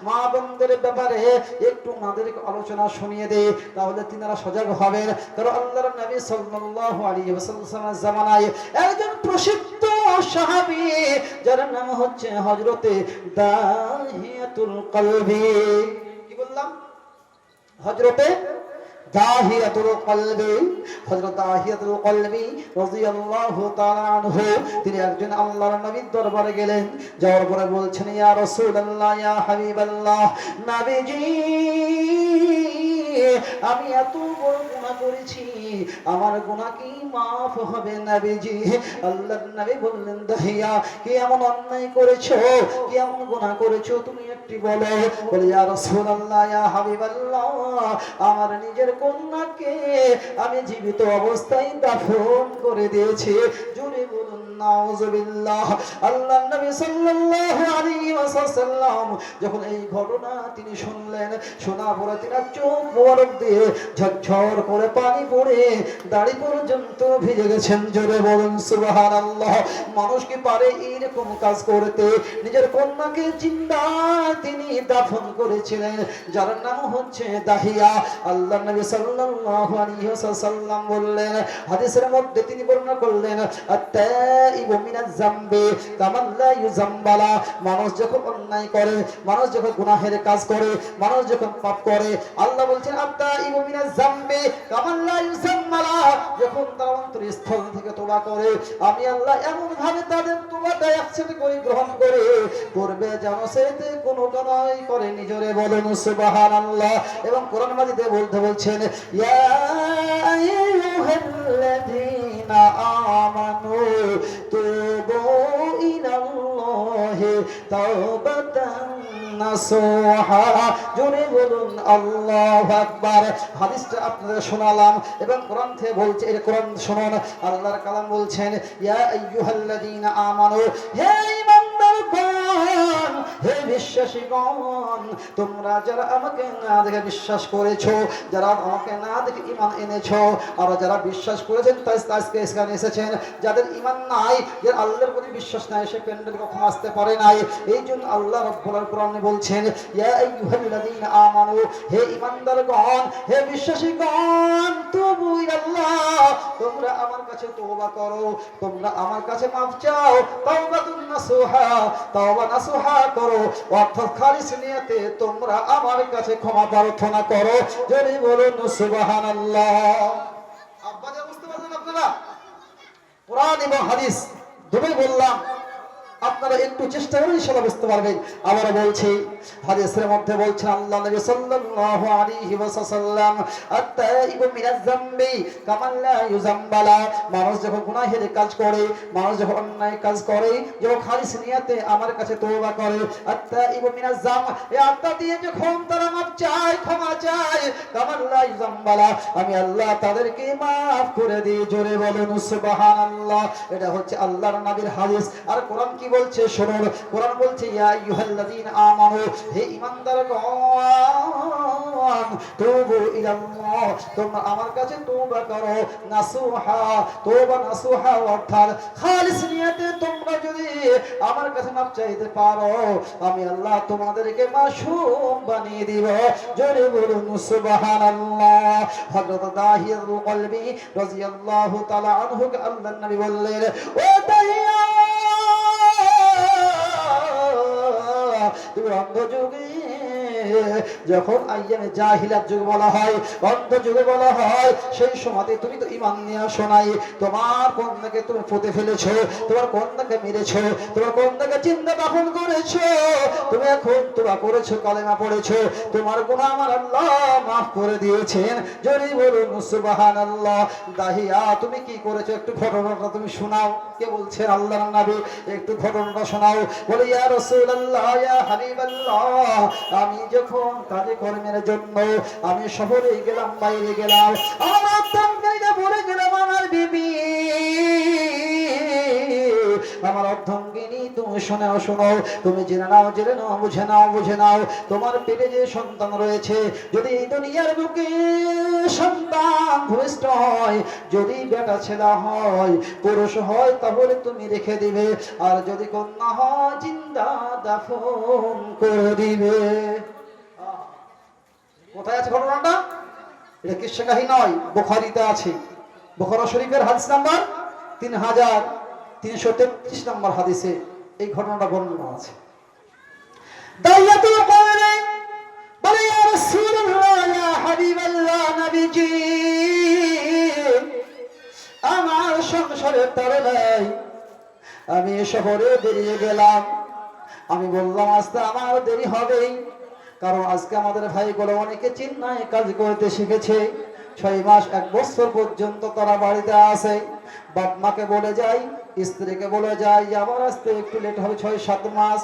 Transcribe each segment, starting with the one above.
মা বোনদের ব্যাপারে একটু আমাদেরকে আলোচনা শুনিয়ে দেয়, তাহলে তিনারা সজাগ হবেন। কারণ আল্লাহর নবী সাল্লাল্লাহু আলাইহি ওয়াসাল্লামের জামানায় একজন প্রসিদ্ধ সাহাবী যার নাম হচ্ছে হযরতে দাহিয়াতুল কলবি। কি বললাম? হযরতে দাহিয়াতুল কলবি, হযরত দাহিয়াতুল কলবি রাদিয়াল্লাহু তাআলা আনহু তিনি একজন আল্লাহর নবীর দরবারে গেলেন। যাওয়ার পরে বলছেন, ইয়া রাসূলুল্লাহ, ইয়া হাবিবাল্লাহ, নবীজি আমি এত বড় গুনাহ করেছি, আমার গুনাহ কি মাফ হবে নবীজি? আল্লাহর নবী বললেন, দাহিয়া কি এমন অন্যায় করেছো, কি এমন গুনাহ করেছো তুমি একটু বলো। বলে, ইয়া রাসূলুল্লাহ, ইয়া হাবিবাল্লাহ, আমার নিজের কন্যাকে আমি জীবিত অবস্থায় দাফন করে দিয়েছি। জোরে বলুন নাউজুবিল্লাহ। আল্লাহর নবী সাল্লাল্লাহু আলাইহি ওয়াসাল্লাম যখন এই ঘটনা তিনি শুনলেন, শোনা পরে তিনি চোখ মোবারক দিয়ে ঝরঝর করে পানি পড়ে দাড়ি পর্যন্ত ভিজে গেছেন। জোরে বলুন সুবহানাল্লাহ। মানুষ কি পারে এইরকম কাজ করতে? নিজের কন্যাকে জিন্দা তিনি দাফন করেছিলেন, যার নাম হচ্ছে দাহিয়া। আল্লাহর নবী সাল্লাল্লাহু আলাইহি ওয়াসাল্লাম বললেন, হাদিসের মধ্যে তিনি বর্ণনা করলেন, আত-তাইবু মিনাজ যামবি কামান লা ইউযাম্বালা। মানুষ যখন অন্যায় করে, মানুষ যখন গুনাহের কাজ করে, মানুষ যখন পাপ করে, আল্লাহ বলছেন, আত-তাইবু মিনাজ যামবি কামান লা ইউযাম্বালা। যখন তারা অন্তরস্থল থেকে তওবা করে, আমি আল্লাহ এমন ভাবে তাদের তওবাটা একসাথে করে গ্রহণ করে করবে যেন সেতে কোনো গুনাহ করে। নিজরে বলুন সুবহানাল্লাহ। এবং কোরআন মাজিদে বলছেন, ইয়া আইয়ুহাল্লাযীনা আমানু তুবু ইলাল্লাহি তাওবাতান নাসুহা। জোরে বলুন আল্লাহু আকবার। হাদিসটা আপনাদের শোনালাম এবং কোরআন থেকে বলছে, এই কোরআন শুনুন, আল্লাহর কালাম বলছেন, ইয়া আইয়ুহাল্লাযীনা আমানু, হে ঈমানদারগণ, হে বিশ্বাসীগণ, তোমরা যারা আমাকে না দেখে বিশ্বাস করেছো, যারা আমাকে না দেখে ঈমান এনেছো, আর যারা বিশ্বাস করেছেন আজকে এখানে এসেছেন, যাদের ঈমান নাই, যে আল্লাহর প্রতি বিশ্বাস নাই, সে প্যান্ডেল কখনো আসতে পারে নাই। এই জন্য আল্লাহ রাব্বুল কোরআনে বলছেন, ইয়া আইয়ুহাল্লাযীনা আমানু, হে ঈমানদারগণ, হে বিশ্বাসীগণ, তুবু ইলাল্লাহ, তোমরা আমার কাছে তওবা করো, তোমরা আমার কাছে মাফ চাও, তাওবাতুন নাসুহা, তাওবা নাসুহা করো, অর্থাৎ খালিস নিয়তে তোমরা আমার কাছে ক্ষমা প্রার্থনা করো। যদি বলুন সুবহানাল্লাহ। আব্বাজা বুঝতে পারছেন আপনারা? কোরআন এবং হাদিস দুটোই বললাম, আপনারা একটু চেষ্টা করে ইনশাআল্লাহ বুঝতে পারবেন। আবার বলছি, হাদিসের মধ্যে বলছেন আল্লাহ নবী সাল্লাল্লাহু আলাইহি ওয়াসাল্লাম, আত-তাইবু মিনাজ যামবি কামান লা ইউযাম্বালা। মানুষ যখন গুনাহের কাজ করে, মানুষ যখন অন্যায় কাজ করে, যখন খালিস নিয়তে আমার কাছে তওবা করে, আত-তাইবু মিনাজ যাম, এই আত্মা দিয়ে যখন তারা মাফ চায়, ক্ষমা চায়, কামান লা ইউযাম্বালা, আমি আল্লাহ তাদেরকে মাফ করে দিই। জোরে বলুন সুবহানাল্লাহ। এটা হচ্ছে আল্লাহর নবীর হাদিস। আর কোরআন কি বলছে শুনুন, কোরআন বলছে, ইয়া আইয়ুহাল্লাযীনা আমানু, হে ঈমানদারগণ, তুবু ইলাল্লাহ, তোমরা আমার কাছে তওবা করো, নাসুহা, তওবা নাসুহা অর্থাৎ খালিস নিয়তে তোমরা যদি আমার কাছে মাফ চাইতে পারো, আমি আল্লাহ তোমাদেরকে মাসুম বানিয়ে দিব। জোরে বলুন সুবহানাল্লাহ। হযরত দাহিয়াতুল কলবি রাদিয়াল্লাহু তাআলা আনহু আল্লাহর নবী বললেন, ও দাহিয়া, তুমি অন্ধ যুগে, যখন আইয়ামে জাহিলাত যুগ বলা হয়, অন্ধ যুগে বলা হয়, সেই সময়তে তুমি তো ঈমান নিয়ে আসো নাই, তোমার কন্যাকে তুমি পুঁতে ফেলেছো, তোমার কন্যাকে মেরেছো, তোমার কন্যাকে চিন্তা দাফন করেছো, তুমি এখন তোবা করেছো, কালেমা পড়েছো, তোমার গুনাহ আমার আল্লাহ মাফ করে দিয়েছেন। জোরে বলুন সুবহানাল্লাহ। দাহিয়া, তুমি কি করেছো একটু ঘটনাটা তুমি শোনাও। কে বলছেন? আল্লাহর নবী। একটু ঘটনাটা শোনাও। বলে, ইয়া রাসূলুল্লাহ, ইয়া হাবিবাল্লাহ, আমি যখন কাজে কর্মের জন্য আমি শহরে গেলাম, বাইরে গেলাম, আমার অর্ধাঙ্গিনীতে বলে গেলাম, আমার বিবি, আমার অর্ধাঙ্গিনী তুমি শোনো, তুমি জেনে নাও, বুঝে নাও, তোমার পেটে যে সন্তান রয়েছে, যদি এই দুনিয়ার বুকে সন্তান ভূমিষ্ঠ হয়, যদি বেটা ছেলে হয়, পুরুষ হয়, তাহলে তুমি রেখে দিবে, আর যদি কন্যা হয় জিন্দা দাফন করে দিবে। কোথায় আছে ঘটনাটা? এটা কিসসা কাহিনী নয়, বুখারীতে আছে। বুখারী শরীফের হাদিস নাম্বার 3333 নম্বর হাদিসে এই ঘটনাটা বর্ণনা আছে। দাইয়াতুল কওমে বলে, ইয়া রাসূলুল্লাহ, ইয়া হাবিবাল্লাহ, নবীজি, আমার সংসারের তারে নাই, আমি শহরে বেরিয়ে গেলাম। আমি বললাম আজকে আমার দেরি হবেই, কারণ আজকে আমাদের ভাইগুলো অনেকে চিন্নায় কাজ করতে শিখেছে, 6 মাস 1 বছর পর্যন্ত তারা বাড়িতে আসে। বাপ মাকে বলে যাই, স্ত্রীকে বলে যাই, আবার আসতে একটু লেট হবে 6-7 মাস।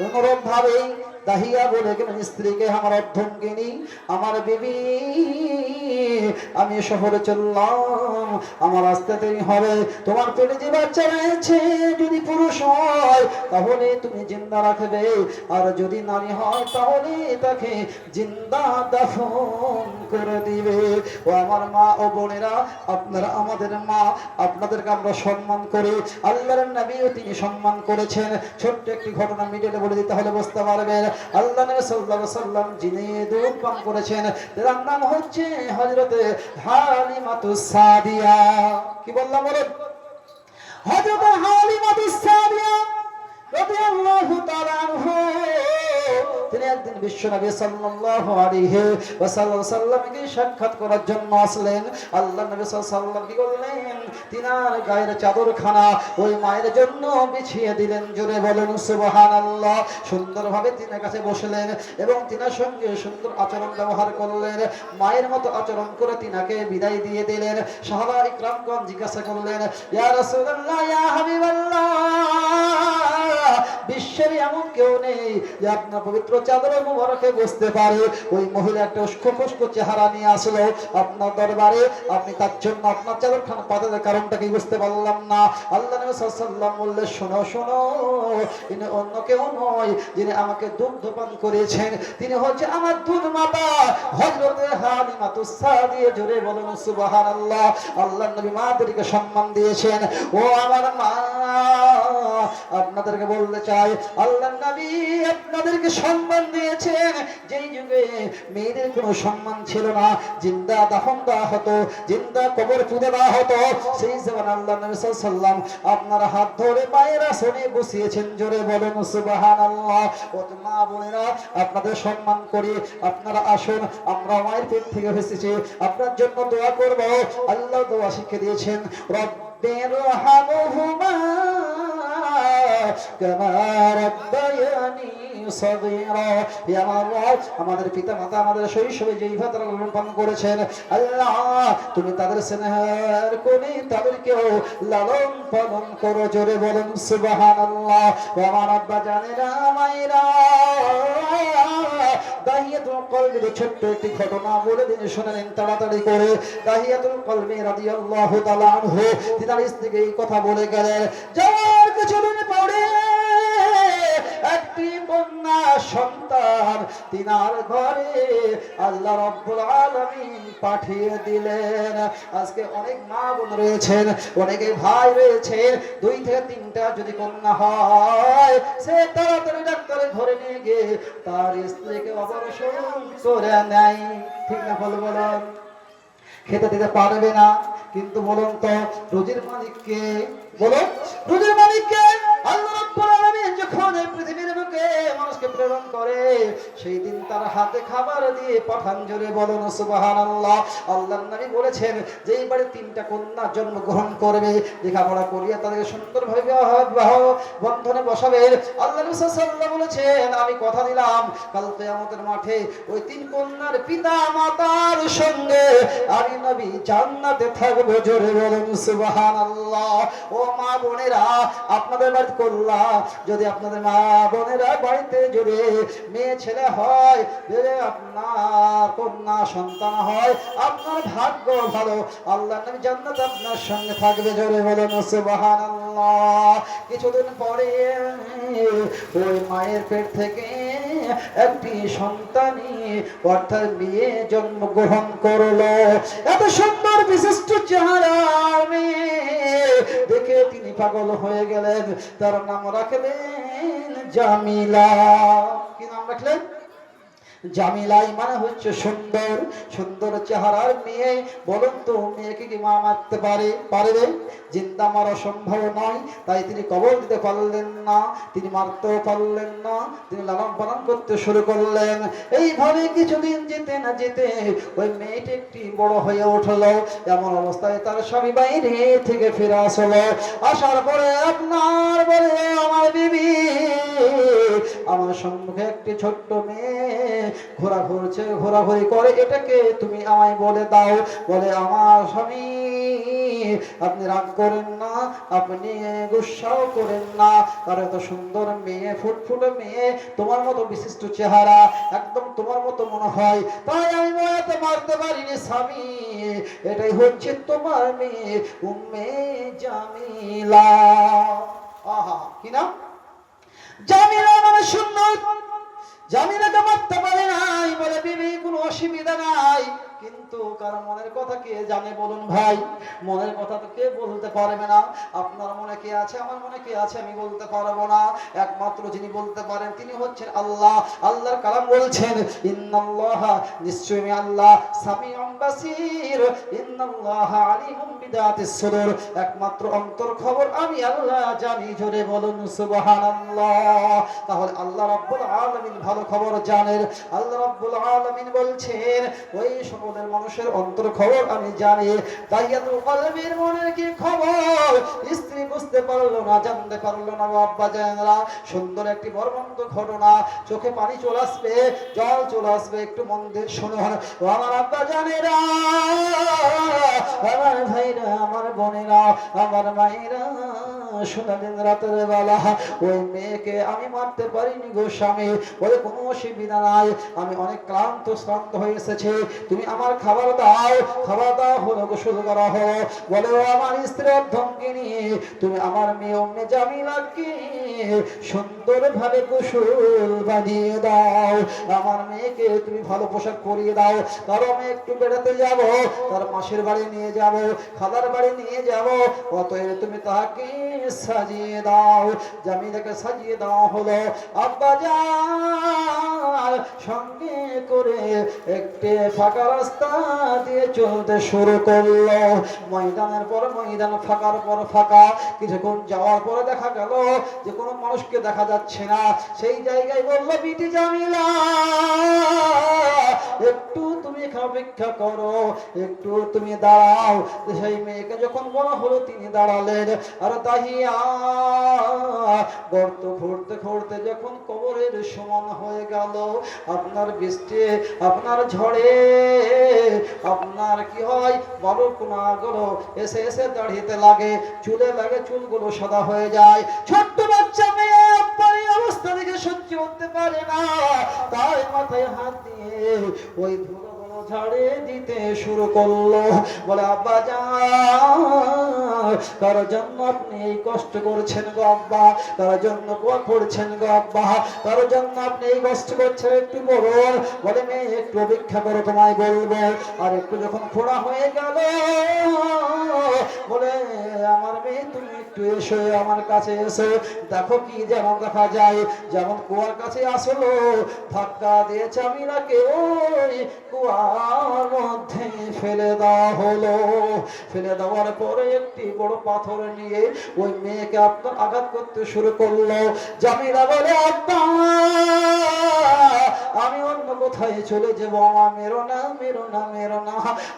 অনুরূপ ভাবেই দাহিয়া বলে গেলেন স্ত্রীকে, আমার অর্ধঙ্গিনী, আমার বিবি, আমি শহরে চললাম, আমার আসতে দেরি হবে। তোমার পেটে যে বাচ্চা রয়েছে যদি পুরুষ হয় তাহলে তুমি জিন্দা রাখবে, আর যদি নারী হয় তাহলে তাকে জিন্দা দাফন করে দিবে। ও আমার মা ও বোনেরা, আপনারা আমাদের মা, আপনাদেরকে আমরা সম্মান করি, আল্লাহর নবীও তিনি সম্মান করেছেন। ছোট্ট একটি ঘটনা মিডিয়াতে বলে দিতে হলে বুঝতে পারবেন। আল্লাহ নবী সাল্লাল্লাহু আলাইহি সাল্লাম যিনি দুধ পান করেছেন, তার নাম হচ্ছে হযরতে হালিমাতুস সাদিয়া। কি বললাম বলেন? হযরতে হালিমাতুস সাদিয়া রাদিয়াল্লাহু তাআলা আনহা, তিনি একদিন বিশ্বনবী সাল্লাল্লাহু আলাইহি ওয়াসাল্লামকে সাক্ষাৎ করার জন্য আসলেন। আল্লাহ নবী সাল্লাল্লাহু আলাইহি ওয়াসাল্লাম কি করলেন? তিনার গায়ের চাদরখানা ওই মায়ের জন্য বিছিয়ে দিলেন। জোরে বলেন সুবহানাল্লাহ। সুন্দরভাবে তিনার কাছে বসলেন এবং তিনার সঙ্গে সুন্দর আচরণ ব্যবহার করলেন। মায়ের মতো আচরণ করে তিনাকে বিদায় দিয়ে দিলেন। সাহাবা ইকরামগণ জিজ্ঞাসা করলেন, ইয়া রাসূলুল্লাহ, ইয়া হাবিবাল্লাহ, বিশ্বের এমন কেউ নেই যে আপনার পবিত্র চাদর মুবারকে বসতে পারে। ওই মহিলা একটা উস্কো চেহারা নিয়ে আসলো আপনার দরবারে, আপনি তার জন্য আপনার চাদরখানা পাতার কারণটা কি বুঝতে পারলাম না। আল্লাহ নবী সাল্লাল্লাহু আলাইহি ওয়াসাল্লাম বললেন, শোনো, ইনি অন্য কেউ নয়, যিনি আমাকে দুধ পান করেছেন, তিনি হচ্ছে আমার দুধ মাতা হযরতে হালিমাতুস সাদিয়া। জোরে বলুন সুবহানাল্লাহ। আল্লাহ নবী মাদেরকে সম্মান দিয়েছেন। ও আমার মা, আপনাদেরকে বলতে চাই, আল্লাহ নবী আপনাদেরকে সম্মান দিয়েছেন। যেই যুগে মেয়েদের কোনো সম্মান ছিল না, জিন্দা দাফন দেওয়া হতো, জিন্দা কবর পুঁতে দেওয়া হতো, সেই zaman আল্লাহ নবী সাল্লাল্লাহু আলাইহি ওয়াসাল্লাম আপনার হাত ধরে পায়ের আসনে বসিয়েছেন। জোরে বলুন সুবহানাল্লাহ। ও মা বোনেরা, আপনাদের সম্মান করি, আপনারা আসুন, আমরা মায়ের পেট থেকে এসেছি, আপনার জন্য দোয়া করব। আল্লাহ দোয়া শিখিয়ে দিয়েছেন, রব্বিরহামহুমা কামা রাব্বায়ানি সগীরা। ইয়া আল্লাহ, আমাদের পিতা মাতা আমাদের শৈশবে যেইভাবে তারা লালন পালন করেছেন, আল্লাহ তুমি তাদের স্নেহের কোণে তাদেরকেও লালন পালন করো। জোরে বলুন সুবহানাল্লাহ। আমার আব্বা জানেরা, মায়েরা, দাহিয়াতুল কলবের ছোট্ট একটি ঘটনা বলে দিন, শুনেন তাড়াতাড়ি করে। দাহিয়াতুল কলবে রাদিয়াল্লাহু তাআলা আনহু তিনার স্ত্রীকে এই কথা বলে গেলেন, যার কিছুদিন পরে একটি কন্যা সন্তান তিনার ঘরে আল্লাহ রাব্বুল আলামিন পাঠিয়ে দিলেন। আজকে অনেক মা বোন রয়েছেন, অনেকে ভাই রয়েছেন, 2 থেকে 3টা যদি কন্যা হয়, সে তাড়াতাড়ি ডাক্তারের ঘরে নিয়ে গিয়ে তার স্ত্রীকে অপারেশন করে নেয়। ঠিক না? বলুন। খেতে দিতে পারবে না, কিন্তু বলুন তো রুজির মালিককে, বলুন রুজির মালিককে। আল্লাহ রাব্বুল আলামিন যখন এই পৃথিবীর বুকে মানুষকে প্রেরণ করে, সেই দিন তার হাতে খাবার দিয়ে পাঠান। জোরে বলুন সুবহানাল্লাহ। আল্লাহর নবী বলেছেন যে এই বাড়ি 3টা কন্যা জন্মগ্রহণ করবে, লেখাপড়া করিয়ে তাদেরকে সুন্দরভাবে বিবাহ বন্ধনে বসাবে। আল্লাহ রাসূল সাল্লাল্লাহু আলাইহি ওয়াসাল্লাম বলেছেন, আমি কথা দিলাম কাল কিয়ামতের মাঠে ওই 3 কন্যার পিতা মাতার সঙ্গে আমি নবী জান্নাতে থাকবো। জোরে বলুন সুবহানাল্লাহ। ও মা বোনেরা, আপনাদের বাড়িতে করলা। যদি আপনাদের মা বোনেরা বাড়িতে যদি মেয়ে ছেলে হয়, যদি আপনার কন্যা সন্তান হয়, আপনার ভাগ্য ভালো, আল্লাহ নবী জান্নাত আপনার সঙ্গে থাকবে। জোরে বলুন সুবহানাল্লাহ। কিছুদিন পরে ওই মায়ের পেট থেকে একটি সন্তানই অর্থাৎ মেয়ে জন্মগ্রহণ করলো। এত সুন্দর বিশিষ্ট চেহারা মেয়ে দেখে তিনি পাগল হয়ে গেলেন। তার নাম রাখলেন জামিলা। কি নাম রাখলেন? জামিলাই মানে হচ্ছে সুন্দর। সুন্দর চেহারার মেয়ে। বলুন তো মেয়েকে কি মা মারতে পারবে? জিন্দা মারা সম্ভব নয়। তাই তিনি কবর দিতে পারলেন না, তিনি মারতেও পারলেন না, তিনি লালন পালন করতে শুরু করলেন। এইভাবে কিছুদিন যেতে না যেতে ওই মেয়েটি একটি বড় হয়ে উঠলো। এমন অবস্থায় তার স্বামী বাইরে থেকে ফিরে আসলো। আসার পরে আপনার বলে, আমার বিবি, আমার সম্মুখে একটি ছোট্ট মেয়ে ঘোরাঘুরি করে, এটাকে তুমি আমায় বলে দাও। বলে, আমার স্বামী আপনি রাগ করেন না, আপনি গুসাও করেন না, কারণ এত সুন্দর মেয়ে, ফুটফুটে মেয়ে, তোমার মতো বিশিষ্ট চেহারা, একদম তোমার মতো মনে হয়, তাই আমি মনে মারতে পারিনি স্বামী। এটাই হচ্ছে তোমার মেয়ে উম্মে জামিলা। আহা, কি নাম? জামিলা মানে সুন্দর। জামিলাকে মারতে পারে নাই। বলে, বিবি কোনো অসুবিধা নাই, কিন্তু কারণ মনের কথা কে জানে বলুন ভাই? মনের কথা তো কে বলতে পারবে না। আপনার মনে কে আছে, আমার মনে কে আছে আমি বলতে পারবো না। একমাত্র যিনি বলতে পারেন তিনি হচ্ছেন আল্লাহ। আল্লাহর কালাম বলছেন, ইন্নাল্লাহা, নিশ্চয়ই আল্লাহ, সামিউন বাসীর, ইন্নাল্লাহা আলিমুম বিদাতিস সুদূর, একমাত্র অন্তর খবর আমি আল্লাহ জানি। জোরে বলুন সুবহানাল্লাহ। তাহলে আল্লাহ রাব্বুল আলামিন ভালো খবর জানেন। আল্লাহ রাব্বুল আলামিন বলছেন, ওই সকলের মানুষের অন্তর খবর আমি জানি। তাইয়াতুল কলবের মনের কি খবর স্ত্রী বুঝতে পারলো না, জানতে পারলো না। আব্বা জানেরা, সুন্দর একটি মর্মান্তিক ঘটনা, চোখে পানি চলে আসবে, জল চলে আসবে, একটু মন দিয়ে শুনুন। ও আমার আব্বা জানেরা, আমার ভাইরা, আমার বোনেরা, আমার মায়েরা, শোনালেন রাতের বেলা ওই মেয়েকে আমি মারতে পারিনি গো স্বামী। বলে, কোনো অসুবিধা নাই, আমি অনেক শ্রান্ত হয়ে এসেছি, তুমি আমার খাবার দাও। খাবার দাও হলো, গোসল করা হলো। বলে, ও আমার স্ত্রী অর্ধঙ্গিনী, তুমি আমার মেয়ে উম্মে জামিলাকে সুন্দরভাবে গোসল বানিয়ে দাও, আমার মেয়েকে তুমি ভালো পোশাক পরিয়ে দাও, কারণ আমি একটু বেড়াতে যাব, তার মাসির বাড়ি নিয়ে যাব, খালার বাড়ি নিয়ে যাব, অতএব তুমি তাকে সাজিয়ে দাও। জামিলাকে সাজিয়ে দেওয়া হলো। আব্বা যান সঙ্গে করে একটি ফাঁকা রাস্তা দিয়ে চলতে শুরু করলো। ময়দানের পর ময়দান, ফাঁকার পর ফাঁকা। কিছুক্ষণ যাওয়ার পরে দেখা গেল যে কোনো মানুষকে দেখা যাচ্ছে না। সেই জায়গায় বললো, বিটি জামিলা, একটু তুমি অপেক্ষা করো, একটু তুমি দাঁড়াও। সেই মেয়েকে যখন বলা হলো তিনি দাঁড়ালেন। আর দাহিয়া গর্ত খুঁড়তে খুঁড়তে যখন কবরের সমান হয়ে গেল, আপনার বৃষ্টি, আপনার ঝড়ে, আপনার কি হয়, বড় কোনাগুলো এসে এসে দাঁড়িয়েতে লাগে, চুলে লাগে, চুলগুলো সাদা হয়ে যায়। ছোট্ট বাচ্চা মেয়ে আপনার এই অবস্থা দেখে সহ্য করতে পারে না, তাই মাথায় হাত দিয়ে ওই ধুলো ঝাড়ে দিতে শুরু করলো। বলে, আব্বা যান, কারো জন্য আপনি এই কষ্ট করছেন গো আব্বা, কারো জন্য করছেন গো আব্বা, কারো জন্য আপনি এই কষ্ট করছেন, একটু বলুন। বলে, মেয়ে একটু অপেক্ষা করো, তোমায় বলবো। আর একটু যখন খোঁড়া হয়ে গেল, বলে, আমার মেয়ে তুমি একটু এসো, আমার কাছে এসো, দেখো কি যেমন দেখা যায়। যেমন কুয়ার কাছে আসলো, ধাক্কা দিয়েছে আমিনাকে ওই কুয়ার মধ্যে ফেলে দেওয়া হলো। ফেলে দেওয়ার পরে একটি বড় পাথর নিয়ে ওই মেয়েকে আপনার আঘাত করতে শুরু করলো। জামিলা বলে, আব্বা আমি অন্য কোথায় চলে যাব, আমার মেরো না, মেরো না, মেরো না।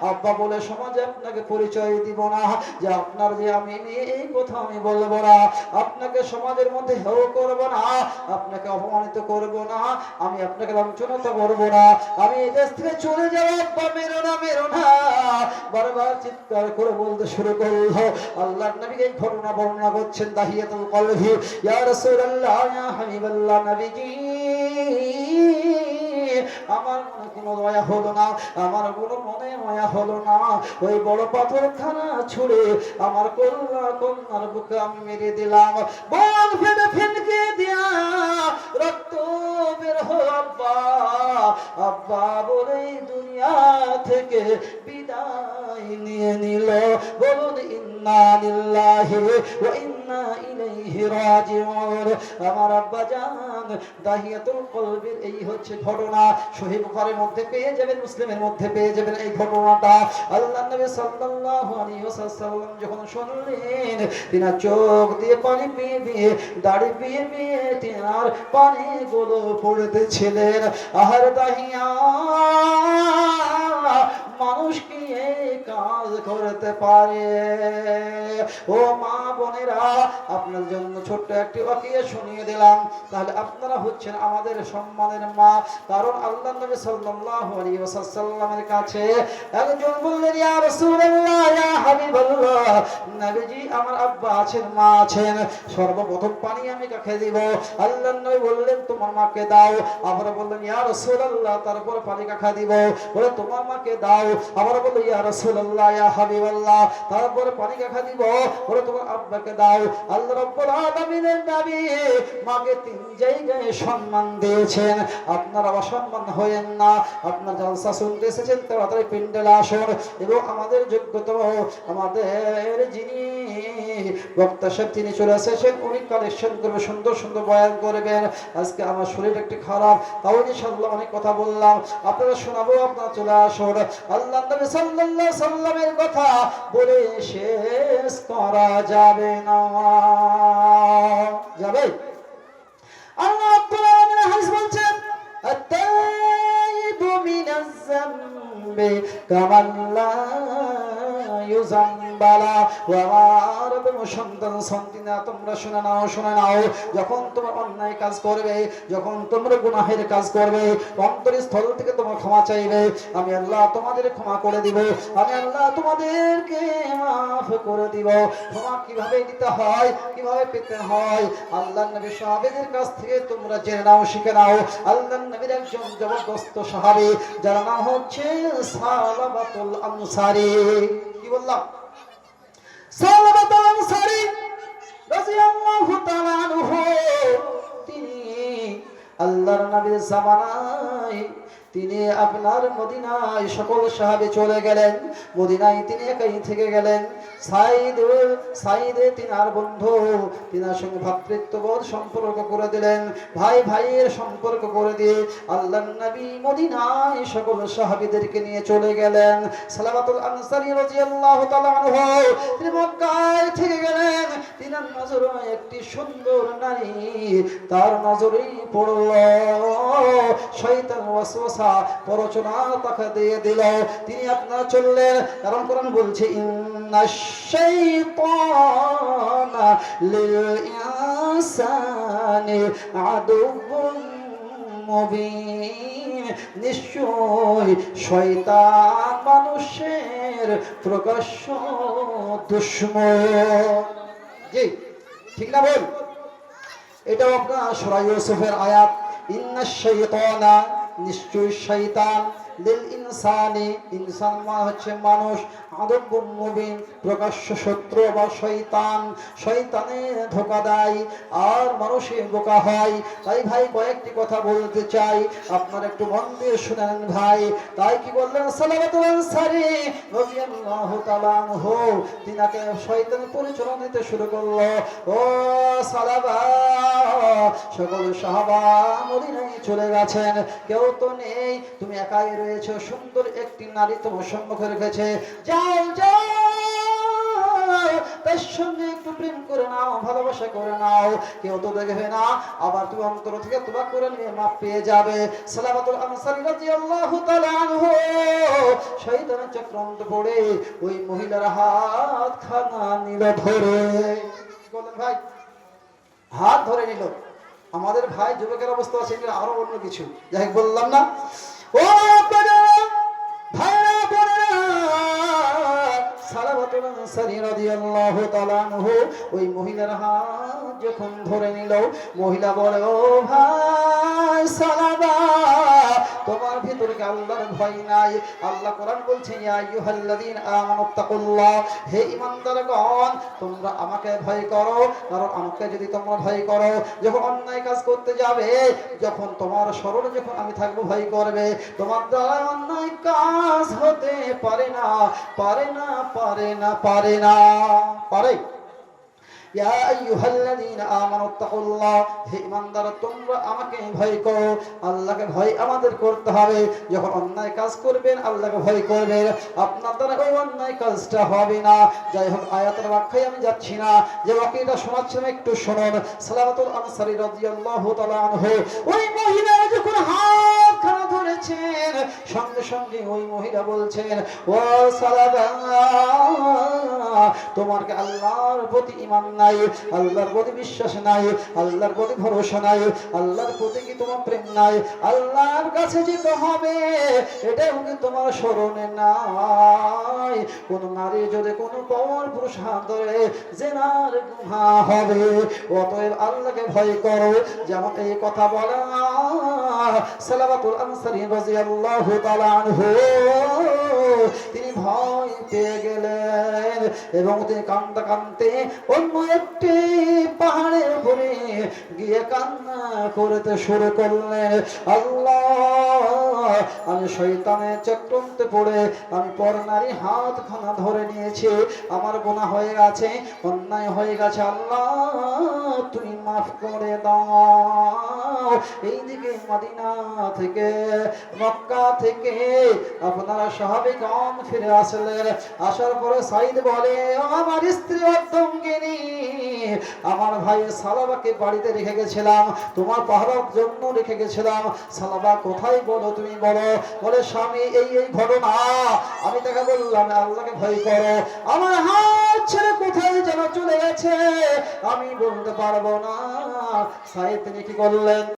আব্বা বলে, সমাজে আপনাকে পরিচয় দিব না, যে আপনার যে আমি এই কথা আমি বলবো না, আপনাকে সমাজের মধ্যে হেয় করবো না, আপনাকে অপমানিত করবো না, আমি আপনাকে লাঞ্ছনা করবো না, আমি এই দেশ থেকে চলে যাবো। আব্বা মেরো না, মেরো না, বারবার চিৎকার করে বলতে শুরু করলো। আল্লাহর নবীকে এই ঘটনা বর্ণনা করছেন দাহিয়াতুল কলবি, ইয়া রাসূলুল্লাহ ইয়া হাবিবাল্লাহ, নবীজি আমার কোনো দয়া হলো না, আমার কোনো মনে মায়া হলো না, ওই বড় পাথরখানা ছুঁড়ে আমার কন্যার বুকে আমি মেরে দিলাম, বল ফেলে ফেলকে দিয়া রক্ত বের হো আব্বা আব্বা বলে দুনিয়া থেকে বিদায় নিয়ে নিল। বলুন ইন্না লিল্লাহি ওয়া ইন্না ইলাইহি রাজিউন। আমার আব্বা জান দাহিয়াতুল কলবির এই হচ্ছে ঘটনা। সহিহ বুখারীর মধ্যে পেয়ে যাবেন, মুসলিমের মধ্যে পেয়ে যাবেন এই ঘটনাটা। আল্লাহর নবী সাল্লাল্লাহু আলাইহি ওয়াসাল্লাম যখন শুনলেন, তিনার চোখ দিয়ে পানি বেয়ে দাড়ি বেয়ে তিনার পানিগুলো পড়তেছিলেন। আহার দাহিয়া, মানুষ কি এই কাজ করতে পারে? ও মা বোনেরা, আপনার জন্য ছোট্ট একটি ওয়াকিয়া শুনিয়ে দিলাম, তাহলে আপনারা হচ্ছেন আমাদের সম্মানের মা। কারণ আল্লাহর নবী সাল্লাল্লাহু আলাইহি ওয়াসাল্লামের কাছে একজন বললেন, ইয়া রাসূলুল্লাহ ইয়া হাবিবাল্লাহ, নবীজি আমার আব্বা আছেন, মা আছেন, সর্বপ্রথম পানি আমি কাকে দিব? আল্লাহর নবী বললেন, তোমার মাকে দাও। আবার বললেন, ইয়া রাসূলুল্লাহ, তারপর পানি কাকে দিব? বলে তোমার মাকে দাও। আবার বললেন, ইয়া রাসূলুল্লাহ ইয়া হাবিবাল্লাহ, তারপর পানি কাকে দিব? বলে তোমার আব্বাকে দাও। আল্লাহ রাব্বুল আলামিনের নবী মাকে তিন জায়গায় সম্মান দিয়েছেন। আপনারা অসম্মান হয়েন না। আপনার জলসা শুনতে এসেছেন, তাড়াতাড়ি প্যান্ডেলে আসুন এবং আমাদের যোগ্যতম, আমাদের যিনি বক্তা সাহেব তিনি চলে এসেছেন, উনি কালেকশন করবে, সুন্দর সুন্দর বয়ান করবেন। আজকে আমার শরীর একটু খারাপ, তাও ইনশাআল্লাহ অনেক কথা বললাম, আপনারা শোনাবো, আপনারা চলে আসুন। আল্লাহ নবী সাল্লাল্লাহু আলাইহি সাল্লামের কথা বলে শেষ করা যাবে না। যাবে? আল্লাহ রাব্বুল আলামিন হাদিস বলছেন, আত-তাইবু মিনাজ যামবি কামান লা ইউযামবালা। ও আমার সন্তান সন্তানা, তোমরা শুনে নাও, শুনে নাও, যখন তোমরা অন্যায় কাজ করবে, যখন তোমরা গুনাহের কাজ করবে, অন্তরস্থল থেকে তোমরা ক্ষমা চাইবে, আমি আল্লাহ তোমাদের ক্ষমা করে দিব, আমি আল্লাহ তোমাদেরকে মাফ করে দিব। ক্ষমা কিভাবে দিতে হয়, কিভাবে পেতে হয়, আল্লাহর নবী সাহাবীদের কাছ থেকে তোমরা জেনে নাও, শিখে নাও। আল্লাহর নবীর একজন জবরদস্ত সাহাবী, যার নাম হচ্ছে সালাবাতুল আনসারী। কি বললাম? সালাবাতুল আনসারী রাদিয়াল্লাহু তাআলা আনহু, তিনি আল্লাহর নবীর জামানায় তিনি আপনার মদিনায় সকল সাহাবী চলে গেলেন, মদিনায় তিনি একাই থেকে গেলেন। সাইদে তিনার বন্ধু, তিনার সঙ্গে ভ্রাতৃত্ববোধ সম্পর্ক করে দিলেন, ভাই ভাইয়ের সম্পর্ক করে দিয়ে আল্লাহর নবী মদিনায় সকল সাহাবীদেরকে নিয়ে চলে গেলেন। সালাবাতুল আনসারী রাদিয়াল্লাহু তাআলা আনহু তিনি মক্কায় থেকে গেলেন। তিনার নজরে একটি সুন্দর নারী তার নজরেই পড়ল। শয়তান ওয়াসওয়াসা প্ররোচনা তাকে দিয়ে দিল, তিনি আপনার চললেন। কারণ কোরআন বলছে, ইন্নাশ শাইতানা লিল ইনসানি আদুউম মুবিন। নিশ্চয় শয়তান মানুষের প্রকাশ্য দুশমন। জি ঠিক না বল? এটাও আপনার সূরা ইউসুফের আয়াত, ইন্নাশ শাইতানা, নিশ্চয় শয়তান, লিল ইনসানি, ইনসান মানে হচ্ছে মানুষ, আদুউম মুবিন, প্রকাশ্য শত্রু বা শয়তান, শয়তানে ধোঁকা দেয় আর মানুষে বোকা হয়। তাই ভাই কয়েকটি কথা বলতে চাই, আপনারা একটু মন দিয়ে শুনেন ভাই। তাই কি বললেন? সালাবাতুল আনসারী রাদিয়াল্লাহু তাআলা আনহু তিনাকে শয়তান পরিচালনা দিতে শুরু করলো। ও সালাবা, সকল সাহাবা মদিনায় চলে গেছেন, কেউ তো নেই, তুমি একাই রয়েছে। সুন্দর একটি নারী তোমার সম্মুখে রেখেছে, যাও যাও তার সঙ্গে একটু প্রেম করে নাও, ভালোবাসা করে নাও, কেউ তো দেখবে না, আবার তুমি অন্তর থেকে তোবা করে নিয়ে মাপ পেয়ে যাবে। সালাবাতুল আনসারী রাদিয়াল্লাহু তাআলা আনহু শয়তানের চক্রান্ত পড়ে ওই মহিলার হাত খানা নিল ধরে। বলেন ভাই, হাত ধরে নিল। আমাদের ভাই যুবকের অবস্থা আছে আরো অন্য কিছু, যাই বললাম না। ও ভাইরা বোনেরা, সালাবাতুল আনসারী রাদিয়াল্লাহু তাআলা আনহু ওই মহিলার হাত যখন ধরে নিল, মহিলা বলে, ও ভাই সালাবা, তোমার ভিতরে কি আল্লাহর ভয় নাই? আল্লাহ কোরআন বলছে, ইয়া আইয়ুহাল্লাযীনা আমানুত্তাকুল্লাহ, হে ঈমানদারগণ তোমরা আমাকে ভয় করো। কারণ আমাকে যদি তোমরা ভয় করো, যখন অন্যায় কাজ করতে যাবে, যখন তোমার স্মরণে যখন আমি থাকবো, ভয় করবে, তোমার দ্বারা অন্যায় কাজ হতে পারে না, পারে না, পারে না, পারে না, পারে। ইয়া আইয়ুহাল্লাযীনা আমানুত্তাকুল্লাহ, হে ঈমানদার তোমরা আমাকে ভয় করো। আল্লাহকে ভয় আমাদের করতে হবে। যখন অন্যায় কাজ করবেন আল্লাহকে ভয় করবেন, আপনার দ্বারা ওই অন্যায় কাজটা হবে না। যাই হোক, আয়াতের ব্যাখ্যায় আমি যাচ্ছি না, যে বাকিটা শোনাচ্ছিলাম একটু শুনুন। সালাবাতুল আনসারী রাদিয়াল্লাহু তাআলা আনহু ওই মহিলা যখন হাত খানা ধরেছেন, সঙ্গে সঙ্গে ওই মহিলা বলছেন, ও সালাবা, তোমার কি আল্লাহর প্রতি ঈমান নাই? আল্লাহর প্রতি বিশ্বাস নাই? আল্লাহর প্রতি ভরসা নাই? আল্লাহর প্রতি কি তোমার প্রেম নাই? আল্লাহর কাছে যেতে হবে, এটাও কি তোমার স্মরণে নাই? কোন নারী যদি কোন পর পুরুষ হাত ধরে জেনার গুনাহ হবে। অতএব আল্লাহকে ভয় করো। যেমন এই কথা বলা সালাবাতুল আনসারী রাদিয়াল্লাহু তাআলা আনহু, তিনি ভয় পেয়ে গেলেন এবং তিনি কাঁদতে কাঁদতে অন্য একটি পাহাড়ের উপরে গিয়ে কান্না করতে শুরু করলেন। আল্লাহ, আমি শয়তানের চক্রান্তে পড়ে আমি পর নারী হাত খানা ধরে নিয়েছি, আমার গুনাহ হয়ে গেছে, অন্যায় হয়ে গেছে, আল্লাহ তুমি মাফ করে দাও। এইদিকে মদিনা থেকে, মক্কা থেকে আপনারা সাহাবীগণ ফিরে আসলেন। আসার পরে সাইদ বলে, আমার স্ত্রী অর্ধঙ্গিনী, আমার ভাই সালাবাকে বাড়িতে রেখে গেছিলাম, তোমার পাহারার জন্য রেখে গেছিলাম। সালাবা কোথায় বলো, তুমি বলো। বলে, স্বামী এই এই ঘটনা। আমি তাকে বললাম, আল্লাহকে ভয় করো। আমার হাত ছেড়ে কোথায় যেন চলে গেছে, আমি বলতে পারবো না। সাইদ তিনি কি করলেন?